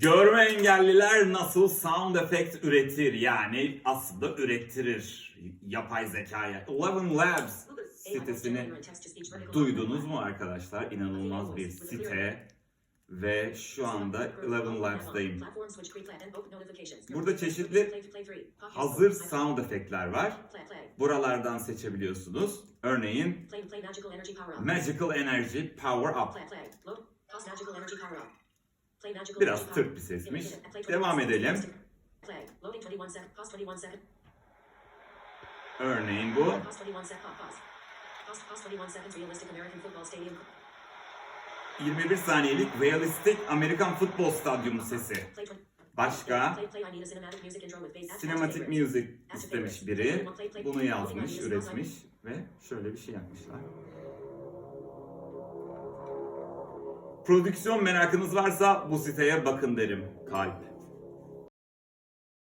Görme engelliler nasıl sound effect üretir? Yani aslında ürettirir yapay zekaya. 11 Labs sitesini duydunuz mu arkadaşlar? İnanılmaz bir site ve şu anda 11 Labs'dayım. Burada çeşitli hazır sound efektler var. Buralardan seçebiliyorsunuz. Örneğin Magical Energy Power Up. Biraz tırt bir sesmiş. Devam edelim. Örneğin bu. ...21 saniyelik realistik Amerikan futbol stadyumu sesi. Başka? Cinematic Music istemiş biri. Bunu yazmış, üretmiş ve şöyle bir şey yapmışlar. Prodüksiyon merakınız varsa bu siteye bakın derim. Kalp.